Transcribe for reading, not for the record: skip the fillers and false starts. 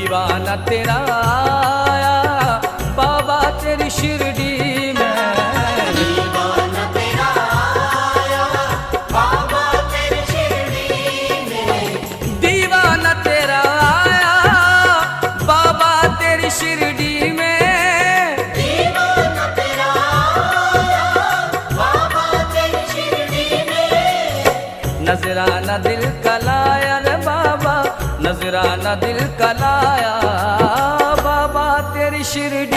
दीवाना तेरा आया बाबा तेरी शिरडी में। दीवाना तेरा आया बाबा तेरी शिरडी में। दीवाना तेरा आया बाबा तेरी शिरडी में। दीवाना तेरा आया बाबा तेरी शिरडी में। नजराना दिल का लाया रे बाबा, नजराना दिल का लाया बाबा तेरी शिरडी